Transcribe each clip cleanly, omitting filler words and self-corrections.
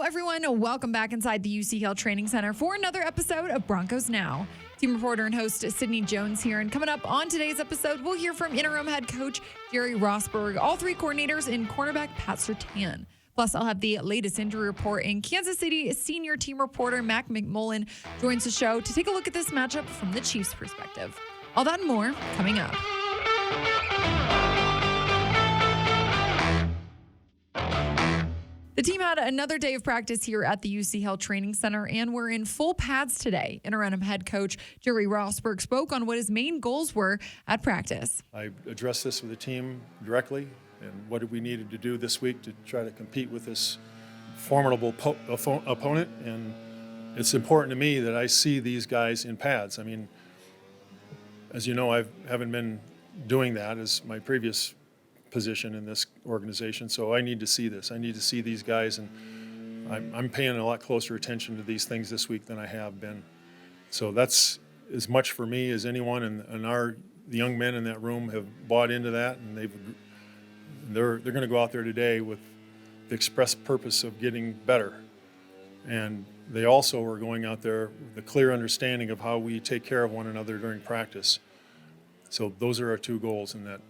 everyone. Welcome back inside the UCL Training Center for another episode of Broncos Now. Team reporter and host Sydney Jones here. And coming up on today's episode, we'll hear from interim head coach Jerry Rosburg, all three coordinators, and cornerback Pat Surtain. Plus, I'll have the latest injury report. In Kansas City, senior team reporter Matt McMullen joins the show to take a look at this matchup from the Chiefs' perspective. All that and more coming up. The team had another day of practice here at the UCL Training Center, and we're in full pads today. Interim head coach Jerry Rosburg spoke on what his main goals were at practice. I addressed this with the team directly, and what we needed to do this week to try to compete with this formidable opponent. And it's important to me that I see these guys in pads. I mean, as you know, I haven't been doing that as my previous position in this organization, so I need to see this. I need to see these guys, and I'm paying a lot closer attention to these things this week than I have been. So that's as much for me as anyone, and the young men in that room have bought into that, and they're going to go out there today with the express purpose of getting better. And they also are going out there with a clear understanding of how we take care of one another during practice. So those are our two goals in that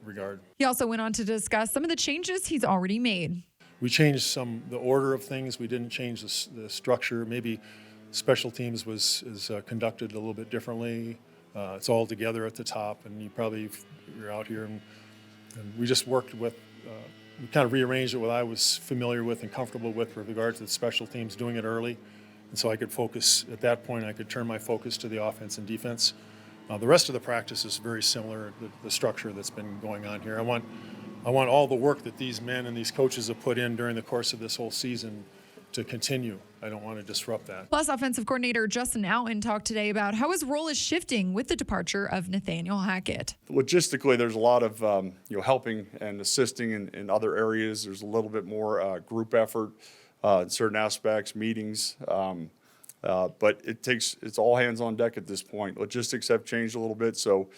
regard. He also went on to discuss some of the changes he's already made. We changed the order of things. We didn't change the structure. Maybe special teams is conducted a little bit differently. It's all together at the top, and you're out here, and we just worked with, we kind of rearranged it what I was familiar with and comfortable with regard to the special teams, doing it early. And so I could focus, at that point, I could turn my focus to the offense and defense. The rest of the practice is very similar, the structure that's been going on here. I want all the work that these men and these coaches have put in during the course of this whole season to continue. I don't want to disrupt that. Plus, offensive coordinator Justin Alton talked today about how his role is shifting with the departure of Nathaniel Hackett. Logistically, there's a lot of helping and assisting in other areas. There's a little bit more group effort in certain aspects, meetings. But it's all hands on deck at this point. Logistics have changed a little bit, so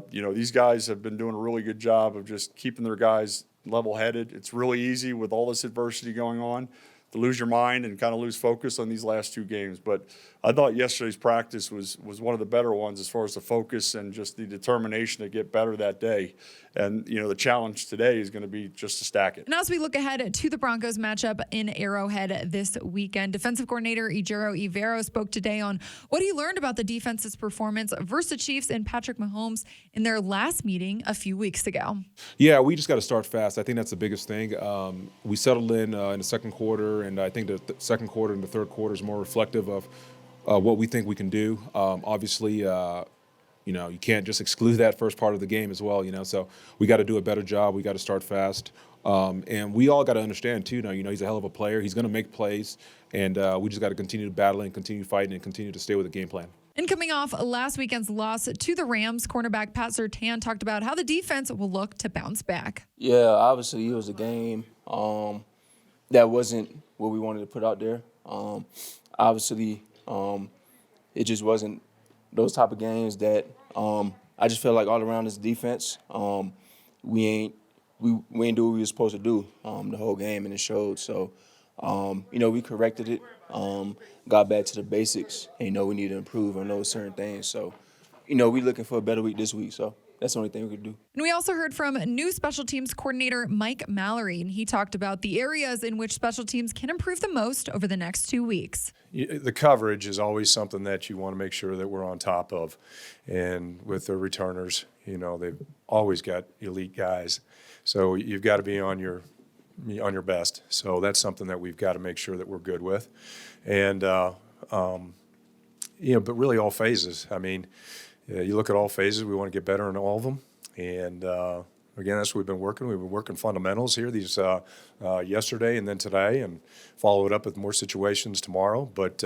these guys have been doing a really good job of just keeping their guys level-headed. It's really easy with all this adversity going on to lose your mind and kind of lose focus on these last two games. But I thought yesterday's practice was one of the better ones as far as the focus and just the determination to get better that day. And, the challenge today is going to be just to stack it. And as we look ahead to the Broncos matchup in Arrowhead this weekend, defensive coordinator Ejiro Evero spoke today on what he learned about the defense's performance versus the Chiefs and Patrick Mahomes in their last meeting a few weeks ago. Yeah, we just got to start fast. I think that's the biggest thing. We settled in the second quarter, and I think the second quarter and the third quarter is more reflective of what we think we can do. Obviously, you can't just exclude that first part of the game as well, so we got to do a better job. We got to start fast. And we all got to understand, too, he's a hell of a player. He's going to make plays, and we just got to continue to battle and continue fighting and continue to stay with the game plan. And coming off last weekend's loss to the Rams, cornerback Pat Surtain talked about how the defense will look to bounce back. Yeah, obviously it was a game that wasn't what we wanted to put out there. Obviously, it just wasn't those type of games that I just felt like all around this defense, we ain't do what we were supposed to do the whole game, and it showed. So, we corrected it, got back to the basics, and, we need to improve on those certain things. So, we looking for a better week this week, so that's the only thing we could do. And we also heard from new special teams coordinator Mike Mallory, and he talked about the areas in which special teams can improve the most over the next 2 weeks. The coverage is always something that you want to make sure that we're on top of. And with the returners, they've always got elite guys. So you've got to be on your best. So that's something that we've got to make sure that we're good with. And, but really all phases. I mean, you look at all phases, we want to get better in all of them. And, again, that's what we've been working. We've been working fundamentals here yesterday and then today, and follow it up with more situations tomorrow. But,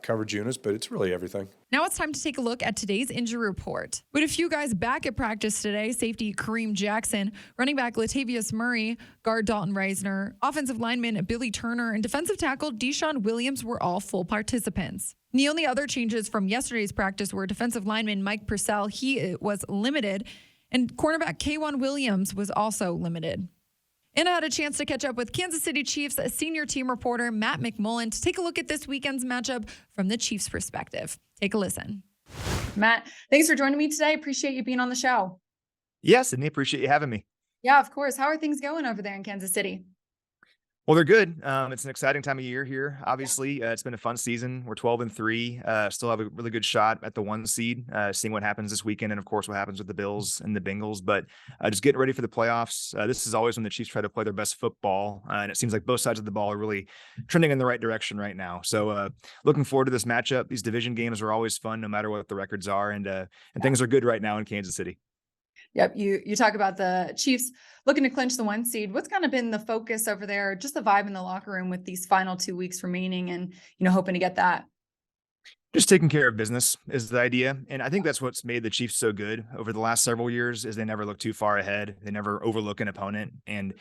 coverage units, but it's really everything. Now it's time to take a look at today's injury report. We had a few guys back at practice today. Safety Kareem Jackson, running back Latavius Murray, guard Dalton Reisner, offensive lineman Billy Turner, and defensive tackle Deshaun Williams were all full participants. The only other changes from yesterday's practice were defensive lineman Mike Purcell. He was limited, and cornerback K'Wan Williams was also limited. And I had a chance to catch up with Kansas City Chiefs senior team reporter Matt McMullen to take a look at this weekend's matchup from the Chiefs' perspective. Take a listen. Matt, thanks for joining me today. Appreciate you being on the show. Yeah, Sydney, appreciate you having me. Yeah, of course. How are things going over there in Kansas City? Well, they're good. It's an exciting time of year here. Obviously, it's been a fun season. We're 12-3. Still have a really good shot at the 1 seed, seeing what happens this weekend and, of course, what happens with the Bills and the Bengals. But just getting ready for the playoffs. This is always when the Chiefs try to play their best football. And it seems like both sides of the ball are really trending in the right direction right now. So looking forward to this matchup. These division games are always fun, no matter what the records are. And things are good right now in Kansas City. Yep. You talk about the Chiefs looking to clinch the 1 seed. What's kind of been the focus over there, just the vibe in the locker room with these final 2 weeks remaining and, hoping to get that? Just taking care of business is the idea. And I think that's what's made the Chiefs so good over the last several years is they never look too far ahead. They never overlook an opponent. And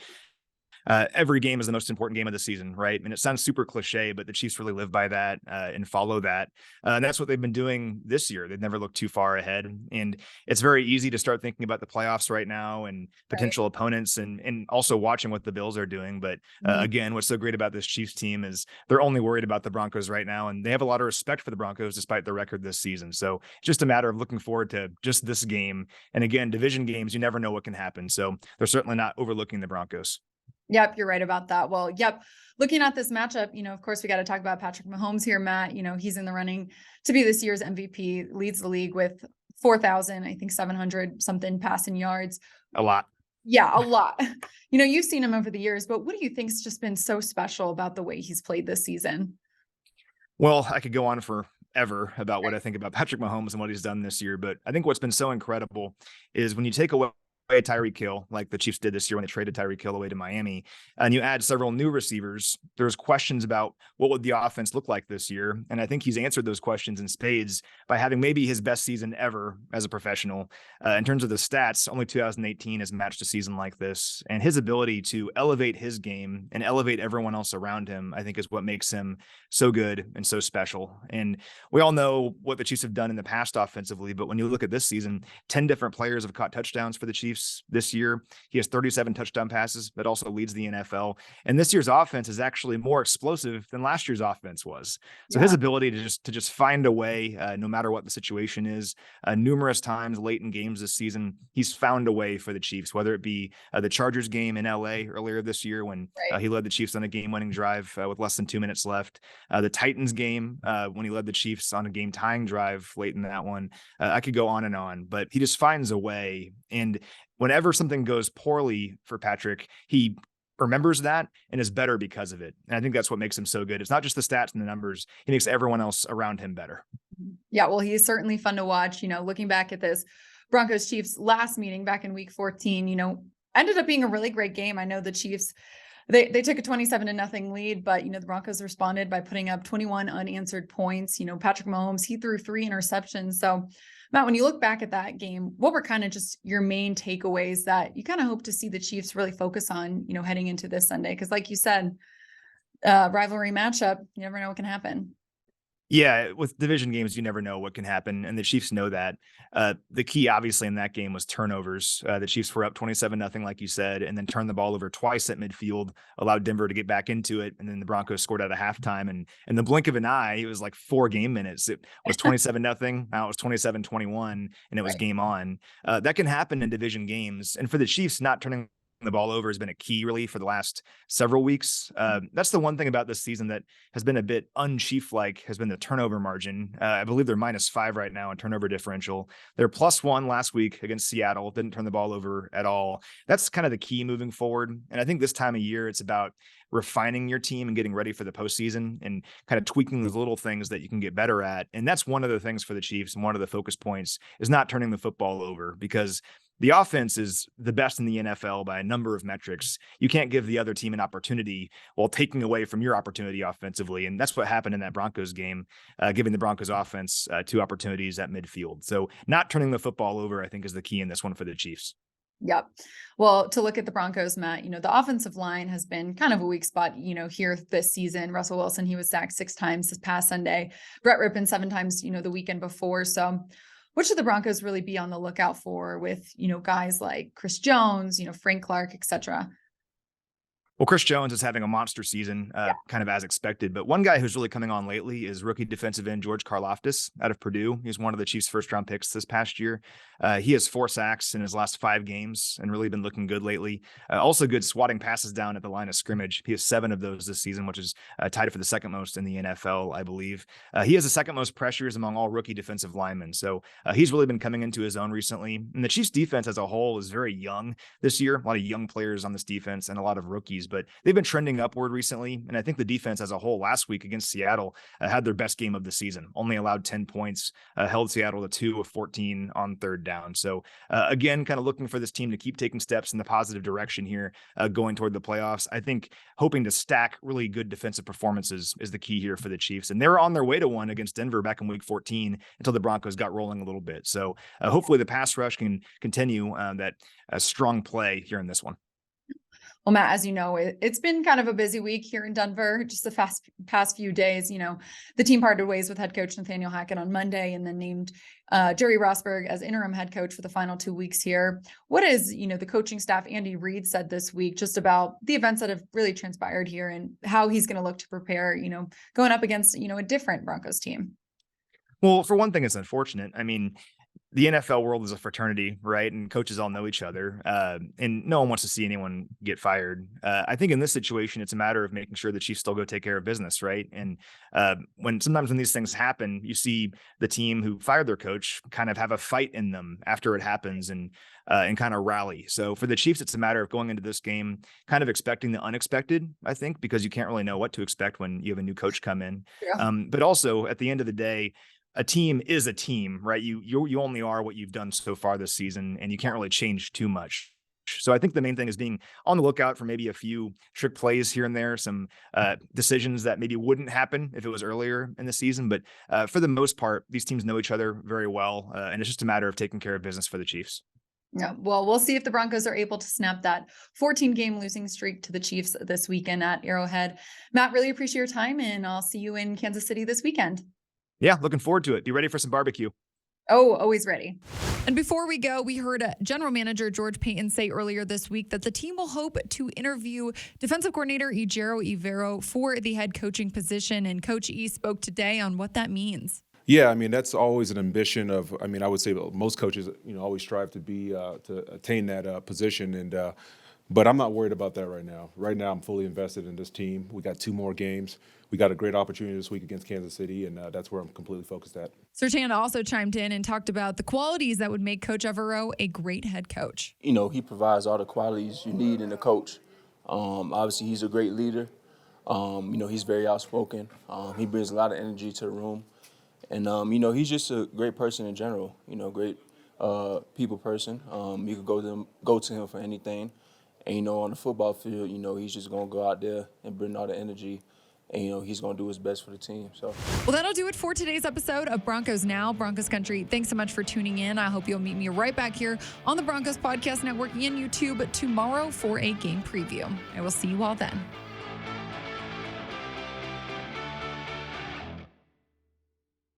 every game is the most important game of the season, right? And it sounds super cliche, but the Chiefs really live by that and follow that. And that's what they've been doing this year. They've never looked too far ahead. And it's very easy to start thinking about the playoffs right now and potential opponents and also watching what the Bills are doing. But again, what's so great about this Chiefs team is they're only worried about the Broncos right now. And they have a lot of respect for the Broncos despite their record this season. So it's just a matter of looking forward to just this game. And again, division games, you never know what can happen. So they're certainly not overlooking the Broncos. Yep, you're right about that. Well, yep. Looking at this matchup, of course, we got to talk about Patrick Mahomes here, Matt. He's in the running to be this year's MVP, leads the league with 4,700 something passing yards. A lot. Yeah, a lot. You've seen him over the years, but what do you think's just been so special about the way he's played this season? Well, I could go on forever about what I think about Patrick Mahomes and what he's done this year, but I think what's been so incredible is when you take away Tyreek Hill, like the Chiefs did this year when they traded Tyreek Hill away to Miami, and you add several new receivers, there's questions about what would the offense look like this year. And I think he's answered those questions in spades by having maybe his best season ever as a professional. In terms of the stats, only 2018 has matched a season like this. And his ability to elevate his game and elevate everyone else around him, I think is what makes him so good and so special. And we all know what the Chiefs have done in the past offensively, but when you look at this season, 10 different players have caught touchdowns for the Chiefs this year. He has 37 touchdown passes, but also leads the NFL. And this year's offense is actually more explosive than last year's offense was. So his ability to just find a way, no matter what the situation is, numerous times late in games this season, he's found a way for the Chiefs, whether it be the Chargers game in LA earlier this year when he led the Chiefs on a game-winning drive with less than 2 minutes left, the Titans game when he led the Chiefs on a game-tying drive late in that one. I could go on, but he just finds a way. And whenever something goes poorly for Patrick, he remembers that and is better because of it. And I think that's what makes him so good. It's not just the stats and the numbers. He makes everyone else around him better. Yeah, well, he's certainly fun to watch. Looking back at this Broncos Chiefs last meeting back in week 14, ended up being a really great game. I know the Chiefs, they took a 27-0 lead, but, the Broncos responded by putting up 21 unanswered points. Patrick Mahomes, he threw 3 interceptions. So Matt, when you look back at that game, what were kind of just your main takeaways that you kind of hope to see the Chiefs really focus on, heading into this Sunday? Because like you said, rivalry matchup, you never know what can happen. Yeah, with division games, you never know what can happen, and the Chiefs know that. The key, obviously, in that game was turnovers. The Chiefs were up 27-0, like you said, and then turned the ball over twice at midfield, allowed Denver to get back into it, and then the Broncos scored at a halftime. And in the blink of an eye, it was like 4 game minutes. It was 27-0, now it was 27-21, and it was game on. That can happen in division games, and for the Chiefs, not turning the ball over has been a key really for the last several weeks. That's the one thing about this season that has been a bit un-Chief-like has been the turnover margin. I believe they're -5 right now in turnover differential. They're +1 last week against Seattle. Didn't turn the ball over at all. That's kind of the key moving forward. And I think this time of year, it's about refining your team and getting ready for the postseason and kind of tweaking those little things that you can get better at. And that's one of the things for the Chiefs. And one of the focus points is not turning the football over, because the offense is the best in the NFL by a number of metrics. You can't give the other team an opportunity while taking away from your opportunity offensively. And that's what happened in that Broncos game, giving the Broncos offense 2 opportunities at midfield. So not turning the football over, I think, is the key in this one for the Chiefs. Yep. Well, to look at the Broncos, Matt, the offensive line has been kind of a weak spot, here this season. Russell Wilson, he was sacked 6 times this past Sunday. Brett Rippon 7 times, the weekend before. So what should the Broncos really be on the lookout for with, guys like Chris Jones, Frank Clark, et cetera? Well, Chris Jones is having a monster season, kind of as expected. But one guy who's really coming on lately is rookie defensive end George Karlaftis out of Purdue. He's one of the Chiefs' first-round picks this past year. He has 4 sacks in his last 5 games and really been looking good lately. Also good swatting passes down at the line of scrimmage. He has 7 of those this season, which is tied for the second most in the NFL, I believe. He has the second most pressures among all rookie defensive linemen. So he's really been coming into his own recently. And the Chiefs' defense as a whole is very young this year. A lot of young players on this defense and a lot of rookies, but they've been trending upward recently. And I think the defense as a whole last week against Seattle had their best game of the season, only allowed 10 points, held Seattle to 2 of 14 on third down. So again, kind of looking for this team to keep taking steps in the positive direction here, going toward the playoffs. I think hoping to stack really good defensive performances is the key here for the Chiefs. And they were on their way to one against Denver back in week 14 until the Broncos got rolling a little bit. So hopefully the pass rush can continue that strong play here in this one. Well, Matt, as you know, it's been kind of a busy week here in Denver, just the past few days. You know, the team parted ways with head coach Nathaniel Hackett on Monday and then named Jerry Rosburg as interim head coach for the final 2 weeks here. What is, the coaching staff, Andy Reid, said this week just about the events that have really transpired here and how he's going to look to prepare, going up against, a different Broncos team? Well, for one thing, it's unfortunate. I mean, the NFL world is a fraternity, right? And coaches all know each other. And no one wants to see anyone get fired. I think in this situation, it's a matter of making sure the Chiefs still go take care of business, right? And sometimes when these things happen, you see the team who fired their coach kind of have a fight in them after it happens and kind of rally. So for the Chiefs, it's a matter of going into this game kind of expecting the unexpected, I think, because you can't really know what to expect when you have a new coach come in. Yeah. But also at the end of the day, a team is a team, right? You only are what you've done so far this season, and you can't really change too much. So I think the main thing is being on the lookout for maybe a few trick plays here and there, some decisions that maybe wouldn't happen if it was earlier in the season. But for the most part, these teams know each other very well, and it's just a matter of taking care of business for the Chiefs. Yeah, well, we'll see if the Broncos are able to snap that 14-game losing streak to the Chiefs this weekend at Arrowhead. Matt, really appreciate your time, and I'll see you in Kansas City this weekend. Yeah, looking forward to it. Be ready for some barbecue. Oh, always ready. And before we go, we heard General Manager George Paton say earlier this week that the team will hope to interview defensive coordinator Ejiro Evero for the head coaching position. And Coach E spoke today on what that means. Yeah, I mean, that's always an ambition of, I would say most coaches, always strive to be, to attain that position. And, but I'm not worried about that right now. Right now, I'm fully invested in this team. We got 2 more games. We got a great opportunity this week against Kansas City, and that's where I'm completely focused at. Surtain also chimed in and talked about the qualities that would make Coach Evero a great head coach. He provides all the qualities you need in a coach. Obviously, he's a great leader. He's very outspoken. He brings a lot of energy to the room. And, he's just a great person in general, great people person. You could go to him for anything. And, on the football field, he's just going to go out there and bring all the energy. And, he's going to do his best for the team. So, well, that'll do it for today's episode of Broncos Now, Broncos Country. Thanks so much for tuning in. I hope you'll meet me right back here on the Broncos Podcast Network and YouTube tomorrow for a game preview. I will see you all then.